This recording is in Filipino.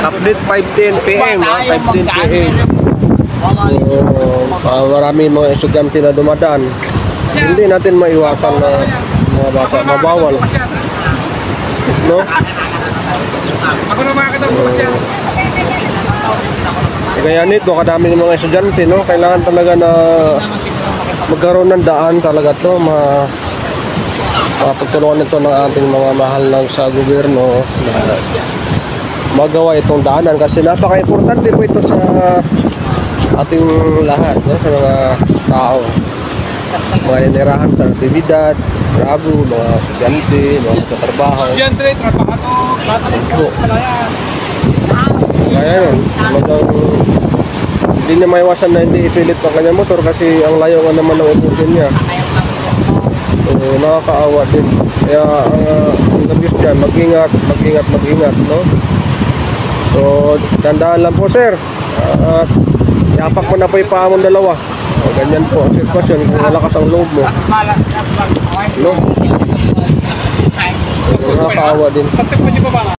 Update 5:10 PM, 5:10 PM. So, marami mga estudyante na dumadaan. Hindi natin maiwasan na mga bata mabawal. No? Ako na makakita mo siya. Kaya nito, kadami ng mga estudyante, no? Kailangan talaga na magkaroon ng daan talaga to, mapagtulungan ito ng ating mga mahal lang sa gobyerno na magawa itong daanan kasi napaka-importante po ito sa ating lahat, no? Sa mga tao, mga inirahan sa aktividad, bravo, mga estudyante, mga nagtatrabaho. Estudyante, trabaho, Kaya yun, talagang hindi niya maiwasan na hindi ipilit ang kanyang motor kasi ang layo nga naman ng iputin niya. So, nakakaawa din. Kaya ang labis dyan, mag-ingat, no? So, tandaan lang po, sir. At yapak mo na po yung paa mong dalawa. O, ganyan po ang sitwasyon kung malakas ang loob mo. No? So, nakakaawa din.